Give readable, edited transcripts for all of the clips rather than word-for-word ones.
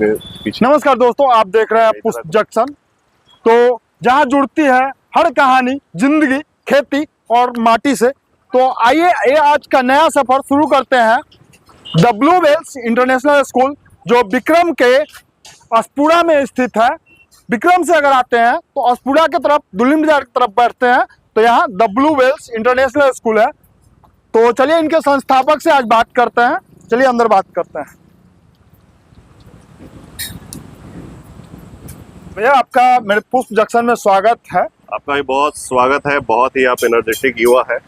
के पीछे। नमस्कार दोस्तों, आप देख रहे हैं पुष्प जंक्शन। तो जहां जुड़ती है हर कहानी जिंदगी खेती और माटी से। तो आइए ये आज का नया सफर शुरू करते हैं the blue whales international school, जो विक्रम के अस्पुड़ा में स्थित है। विक्रम से अगर आते हैं तो अस्पुड़ा की तरफ दुल्हिन बाजार की तरफ बढ़ते हैं तो यहाँ the blue whales international school है। तो चलिए इनके संस्थापक से आज बात करते हैं। चलिए अंदर बात करते हैं। भैया, आपका मेरे पुष्प जंक्शन में स्वागत है। आपका भी बहुत स्वागत है। बहुत ही आप एनर्जेटिक युवा है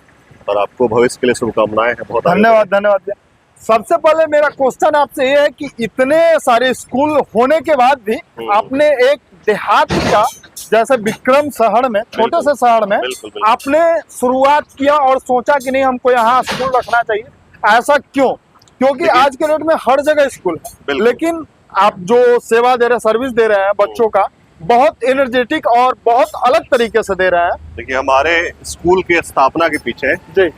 और आपको भविष्य के लिए शुभकामनाएं हैं। बहुत धन्यवाद भैया। सबसे पहले मेरा क्वेश्चन आपसे ये है कि इतने सारे स्कूल होने के बाद भी आपने एक देहात का, जैसे विक्रम शहर में, छोटे से शहर में बिल्कुल। आपने शुरुआत किया और सोचा कि नहीं हमको यहाँ स्कूल रखना चाहिए। ऐसा क्यों? क्योंकि आज के डेट में हर जगह स्कूल है, लेकिन आप जो सेवा दे रहे हैं, सर्विस दे रहे हैं बच्चों का, बहुत एनर्जेटिक और बहुत अलग तरीके से दे रहे हैं। देखिए, हमारे स्कूल के स्थापना के पीछे जी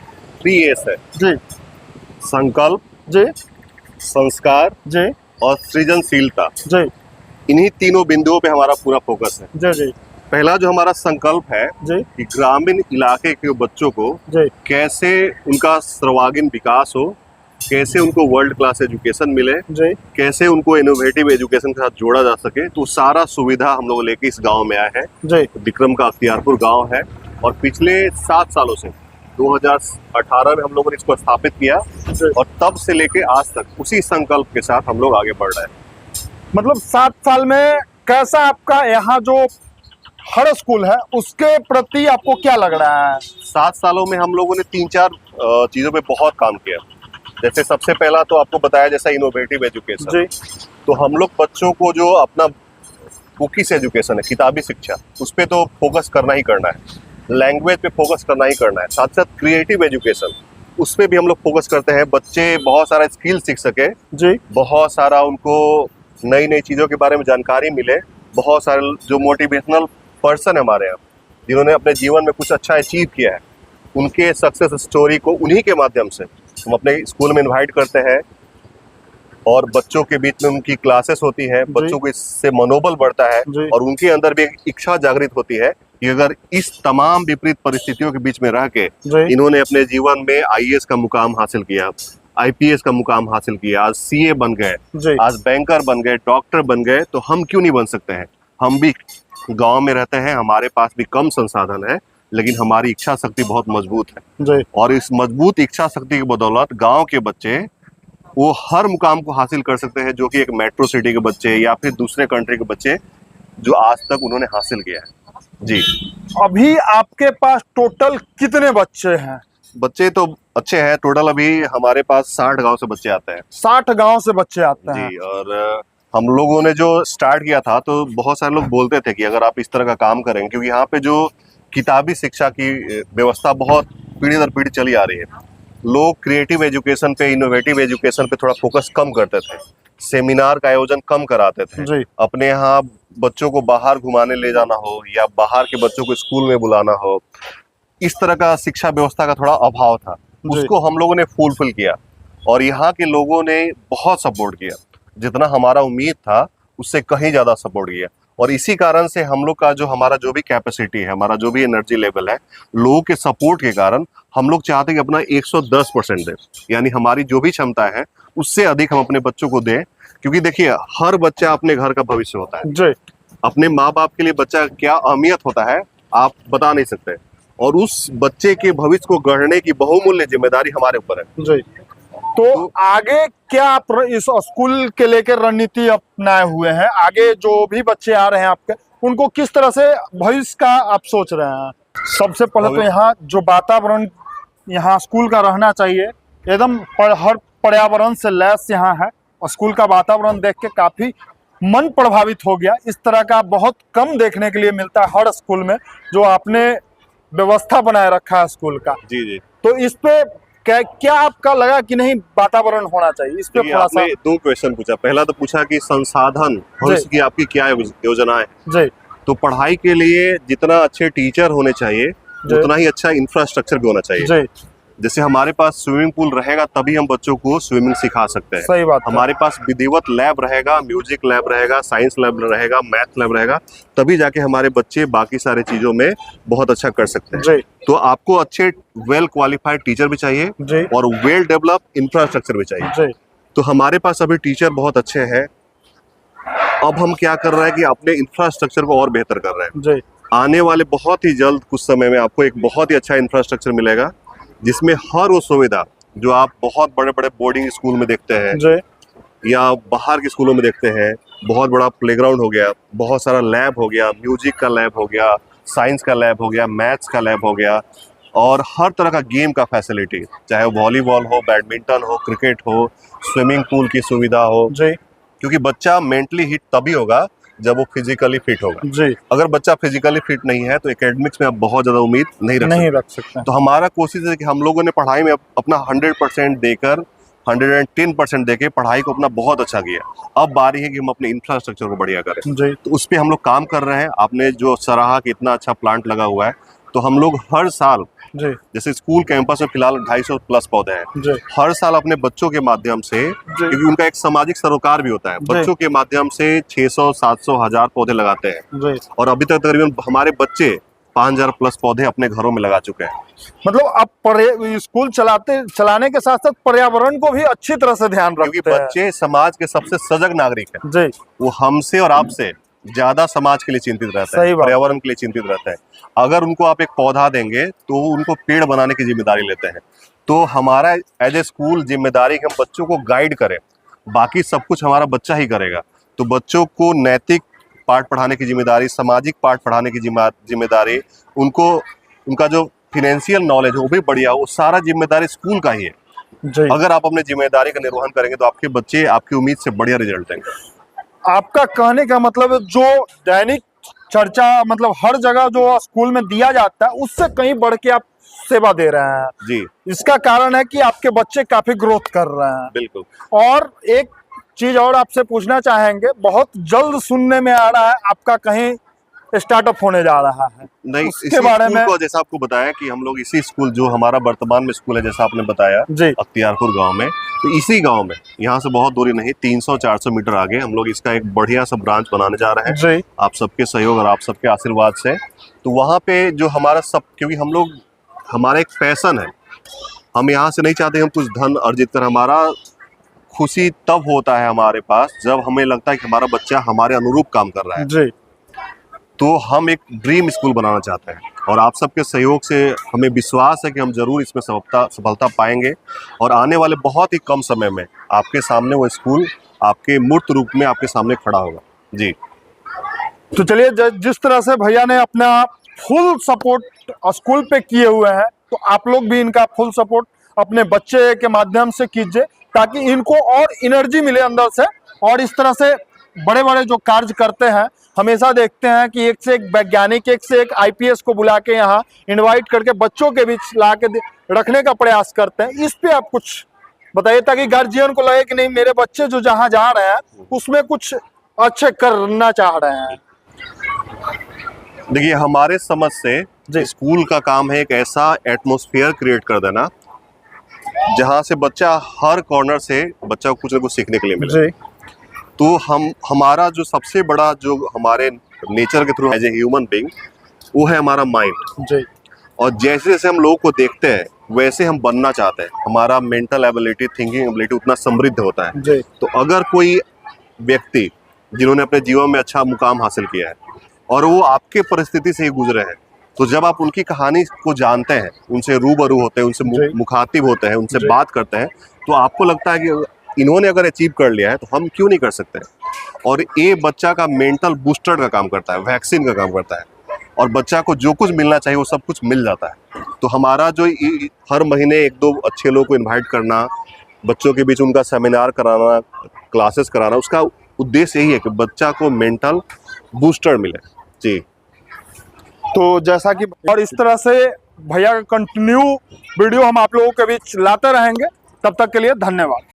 3 है जी संकल्प जी संस्कार जी और सृजनशीलता। जी इन्हीं तीनों बिंदुओं पे हमारा पूरा फोकस है। जी जी पहला जो हमारा संकल्प है जी कि ग्रामीण इलाके के बच्चों को जी कैसे उनका सर्वांगीण विकास हो, कैसे उनको वर्ल्ड क्लास एजुकेशन मिले, जी कैसे उनको इनोवेटिव एजुकेशन के साथ जोड़ा जा सके। तो सारा सुविधा हम लोग लेके इस गांव में आए हैं। जी विक्रम का अख्तियारपुर गांव है और पिछले 7 सालों से 2018 में हम लोगों ने इसको स्थापित किया और तब से लेके आज तक उसी संकल्प के साथ हम लोग आगे बढ़ रहे हैं। मतलब 7 साल में कैसा आपका यहाँ जो हर स्कूल है उसके प्रति आपको क्या लग रहा है? 7 सालों में हम लोगों ने 3-4 चीजों पे बहुत काम किया। जैसे सबसे पहला तो आपको बताया जैसा इनोवेटिव एजुकेशन। जी तो हम लोग बच्चों को जो अपना बुकिश एजुकेशन है, किताबी शिक्षा, उस पर तो फोकस करना ही करना है। लैंग्वेज पे फोकस करना ही करना है। साथ साथ क्रिएटिव एजुकेशन, उस पर भी हम लोग फोकस करते हैं। बच्चे बहुत सारा स्किल सीख सके जी बहुत सारा उनको नई नई चीज़ों के बारे में जानकारी मिले। बहुत सारे जो मोटिवेशनल पर्सन है हमारे यहाँ, जिन्होंने अपने जीवन में कुछ अच्छा अचीव किया है, उनके सक्सेस स्टोरी को उन्हीं के माध्यम से हम अपने स्कूल में इनवाइट करते हैं और बच्चों के बीच में उनकी क्लासेस होती है। बच्चों को इससे मनोबल बढ़ता है और उनके अंदर भी एक इच्छा जागृत होती है कि अगर इस तमाम विपरीत परिस्थितियों के बीच में रह के इन्होंने अपने जीवन में IAS का मुकाम हासिल किया, IPS का मुकाम हासिल किया, आज CA बन गए, आज बैंकर बन गए, डॉक्टर बन गए, तो हम क्यों नहीं बन सकते हैं? हम भी गांव में रहते हैं, हमारे पास भी कम संसाधन है, लेकिन हमारी इच्छा शक्ति बहुत मजबूत है और इस मजबूत इच्छा शक्ति की बदौलत गांव के बच्चे वो हर मुकाम को हासिल कर सकते हैं, जो कि एक मेट्रो सिटी के बच्चे या फिर दूसरे कंट्री के बच्चे जो आज तक उन्होंने हासिल किया है। जी, अभी आपके पास टोटल कितने बच्चे हैं? बच्चे तो अच्छे हैं। टोटल अभी हमारे पास 60 गांव से बच्चे आते हैं। 60 गांव से बच्चे आते हैं जी। और हम लोगों ने जो स्टार्ट किया था तो बहुत सारे लोग बोलते थे कि अगर आप इस तरह का काम करें, क्योंकि यहाँ पे जो किताबी शिक्षा की व्यवस्था बहुत पीढ़ी दर पीढ़ी चली आ रही है, लोग क्रिएटिव एजुकेशन पे, इनोवेटिव एजुकेशन पे थोड़ा फोकस कम करते थे, सेमिनार का आयोजन कम कराते थे। अपने यहाँ बच्चों को बाहर घुमाने ले जाना हो या बाहर के बच्चों को स्कूल में बुलाना हो, इस तरह का शिक्षा व्यवस्था का थोड़ा अभाव था। उसको हम लोगों ने फुलफिल किया और यहाँ के लोगों ने बहुत सपोर्ट किया। जितना हमारा उम्मीद था उससे कहीं ज्यादा सपोर्ट किया और इसी कारण से हम लोग का जो हमारा जो भी कैपेसिटी है, हमारा जो भी एनर्जी लेवल है, लोगों के सपोर्ट के कारण हम लोग चाहते हैं कि अपना 110% दें। यानी हमारी जो भी क्षमता है उससे अधिक हम अपने बच्चों को दें, क्योंकि देखिए हर बच्चा अपने घर का भविष्य होता है जी। अपने माँ बाप के लिए बच्चा क्या अहमियत होता है आप बता नहीं सकते, और उस बच्चे के भविष्य को गढ़ने की बहुमूल्य जिम्मेदारी हमारे ऊपर है जी। तो आगे क्या आप इस स्कूल के लेकर रणनीति अपनाए हुए हैं? आगे जो भी बच्चे आ रहे हैं आपके, उनको किस तरह से भविष्य का आप सोच रहे हैं? सबसे पहले तो यहाँ जो वातावरण यहाँ स्कूल का रहना चाहिए, एकदम हर पर्यावरण से लैस यहाँ है। स्कूल का वातावरण देख के काफी मन प्रभावित हो गया। इस तरह का बहुत कम देखने के लिए मिलता है हर स्कूल में, जो आपने व्यवस्था बनाए रखा है स्कूल का। जी। तो इस पे क्या आपका लगा कि नहीं वातावरण होना चाहिए? इस पे थोड़ा सा। 2 क्वेश्चन पूछा। पहला तो पूछा कि संसाधन भविष्य की आपकी क्या योजनाएं जी। तो पढ़ाई के लिए जितना अच्छे टीचर होने चाहिए उतना ही अच्छा इंफ्रास्ट्रक्चर भी होना चाहिए जी। जैसे हमारे पास स्विमिंग पूल रहेगा तभी हम बच्चों को स्विमिंग सिखा सकते हैं। सही बात है। हमारे पास विधिवत लैब रहेगा, म्यूजिक लैब रहेगा, साइंस लैब रहेगा, मैथ लैब रहेगा, तभी जाके हमारे बच्चे बाकी सारे चीजों में बहुत अच्छा कर सकते हैं। जी तो आपको अच्छे वेल क्वालिफाइड टीचर भी चाहिए जी और वेल डेवलप इंफ्रास्ट्रक्चर भी चाहिए। जी तो हमारे पास अभी टीचर बहुत अच्छे हैं। अब हम क्या कर रहे हैं कि अपने इंफ्रास्ट्रक्चर को और बेहतर कर रहे हैं। जी आने वाले बहुत ही जल्द कुछ समय में आपको एक बहुत ही अच्छा इंफ्रास्ट्रक्चर मिलेगा, जिसमें हर वो सुविधा जो आप बहुत बड़े बड़े बोर्डिंग स्कूल में देखते हैं जी या बाहर के स्कूलों में देखते हैं। बहुत बड़ा प्लेग्राउंड हो गया, बहुत सारा लैब हो गया, म्यूजिक का लैब हो गया, साइंस का लैब हो गया, मैथ्स का लैब हो गया, और हर तरह का गेम का फैसिलिटी, चाहे वो वॉलीबॉल हो, बैडमिंटन हो, क्रिकेट हो, स्विमिंग पूल की सुविधा हो। जी क्योंकि बच्चा मेंटली हिट तभी होगा जब वो फिजिकली फिट होगा। जी अगर बच्चा फिजिकली फिट नहीं है तो एकेडमिक्स में आप बहुत ज़्यादा उम्मीद नहीं रख सकते। सकते। तो हमारा कोशिश है कि हम लोगों ने पढ़ाई में अपना 100% देकर 110% देके पढ़ाई को अपना बहुत अच्छा किया। अब बारी है कि हम अपने इंफ्रास्ट्रक्चर को बढ़िया करें। जी तो उस पर हम लोग काम कर रहे हैं। आपने जो सराहा कि इतना अच्छा प्लांट लगा हुआ है, तो हम लोग हर साल, जी जैसे स्कूल कैंपस में फिलहाल 250 प्लस पौधे हैं, जी हर साल अपने बच्चों के माध्यम से, क्योंकि उनका एक सामाजिक सरोकार भी होता है, जी। बच्चों के माध्यम से 600, 700, 1000 पौधे लगाते हैं। जी और अभी तक तकरीबन हमारे बच्चे 5000 प्लस पौधे अपने घरों में लगा चुके हैं। मतलब आप स्कूल चलाने के साथ साथ पर्यावरण को भी अच्छी तरह से ध्यान क्योंकि रखते हैं। बच्चे समाज के सबसे सजग नागरिक हैं। जी वो हमसे और आपसे ज्यादा समाज के लिए चिंतित रहता सही है, बात। पर्यावरण के लिए चिंतित रहता है। अगर उनको आप एक पौधा देंगे तो वो उनको पेड़ बनाने की जिम्मेदारी लेते हैं। तो हमारा एज ए स्कूल जिम्मेदारी कि हम बच्चों को गाइड करें, बाकी सब कुछ हमारा बच्चा ही करेगा। तो बच्चों को नैतिक पाठ पढ़ाने की जिम्मेदारी, सामाजिक पाठ पढ़ाने की जिम्मेदारी, उनको उनका जो फिनेंशियल नॉलेज है वो भी बढ़िया हो, वो सारा जिम्मेदारी स्कूल का ही है। जी अगर आप अपने जिम्मेदारी का निर्वहन करेंगे तो आपके बच्चे आपकी उम्मीद से बढ़िया रिजल्ट देंगे। आपका कहने का मतलब है, जो दैनिक चर्चा मतलब हर जगह जो स्कूल में दिया जाता है उससे कहीं बढ़ के आप सेवा दे रहे हैं। जी इसका कारण है कि आपके बच्चे काफी ग्रोथ कर रहे हैं। बिल्कुल। और एक चीज और आपसे पूछना चाहेंगे, बहुत जल्द सुनने में आ रहा है आपका कहीं स्टार्टअप होने जा रहा है, नहीं, उसके इसी बारे स्कूल में। को, जैसा आपको बताया कि हम लोग इसी स्कूल, जो हमारा वर्तमान में स्कूल है, जैसा आपने बताया जी अख्तियारपुर गांव में, तो इसी गांव में, यहाँ से बहुत दूरी नहीं, 300-400 मीटर आगे हम लोग इसका एक बढ़िया सा ब्रांच बनाने जा रहे हैं। जी आप सबके सहयोग और आप सबके आशीर्वाद से। तो वहाँ पे जो हमारा सब, क्योंकि हम लोग, हमारा एक पैशन है, हम यहाँ से नहीं चाहते हम कुछ धन अर्जित कर। हमारा खुशी तब होता है हमारे पास जब हमें लगता है कि हमारा बच्चा हमारे अनुरूप काम कर रहा है। जी तो हम एक ड्रीम स्कूल बनाना चाहते हैं और आप सबके सहयोग से हमें विश्वास है कि हम जरूर इसमें सफलता पाएंगे। और आने वाले बहुत ही कम समय में आपके सामने वो स्कूल आपके मूर्त रूप में आपके सामने खड़ा होगा। जी। तो चलिए, जिस तरह से भैया ने अपना फुल सपोर्ट स्कूल पे किए हुए हैं, तो आप लोग भी इनका फुल सपोर्ट अपने बच्चे के माध्यम से कीजिए, ताकि इनको और एनर्जी मिले अंदर से। और इस तरह से बड़े बड़े जो कार्य करते हैं, हमेशा देखते हैं कि एक से एक वैज्ञानिक, एक से एक आईपीएस को बुला के यहाँ इनवाइट करके बच्चों के बीच ला के रखने का प्रयास करते हैं। इस पे आप कुछ बताइए, ताकि गार्जियन को लगे कि नहीं, मेरे बच्चे जो जहाँ जा रहे हैं उसमें कुछ अच्छे करना चाह रहे हैं। देखिए, हमारे समझ से स्कूल का काम है एक ऐसा एटमॉस्फेयर क्रिएट कर देना जहाँ से बच्चा, हर कॉर्नर से बच्चा को कुछ ना कुछ सीखने के लिए मिले। तो हमारा जो सबसे बड़ा, जो हमारे नेचर के through as a human being, वो है हमारा माइंड। जी और जैसे जैसे हम लोगों को देखते हैं वैसे हम बनना चाहते हैं। हमारा मेंटल एबिलिटी, थिंकिंग एबिलिटी उतना समृद्ध होता है। जी तो अगर कोई व्यक्ति जिन्होंने अपने जीवन में अच्छा मुकाम हासिल किया है और वो आपके परिस्थिति से ही गुजरे हैं, तो जब आप उनकी कहानी को जानते हैं, उनसे रूबरू होते हैं, उनसे मुखातिब होते हैं, उनसे बात करते हैं, तो आपको लगता है कि इन्होंने अगर अचीव कर लिया है तो हम क्यों नहीं कर सकते। और ये बच्चा का मेंटल बूस्टर का काम करता है, वैक्सीन का काम करता है, और बच्चा को जो कुछ मिलना चाहिए वो सब कुछ मिल जाता है। तो हमारा जो हर महीने 1-2 अच्छे लोगों को इन्वाइट करना, बच्चों के बीच उनका सेमिनार कराना, क्लासेस कराना, उसका उद्देश्य यही है कि बच्चा को मेंटल बूस्टर मिले। जी। तो जैसा कि, और इस तरह से भैया का कंटिन्यू वीडियो हम आप लोगों के बीच लाते रहेंगे। तब तक के लिए धन्यवाद।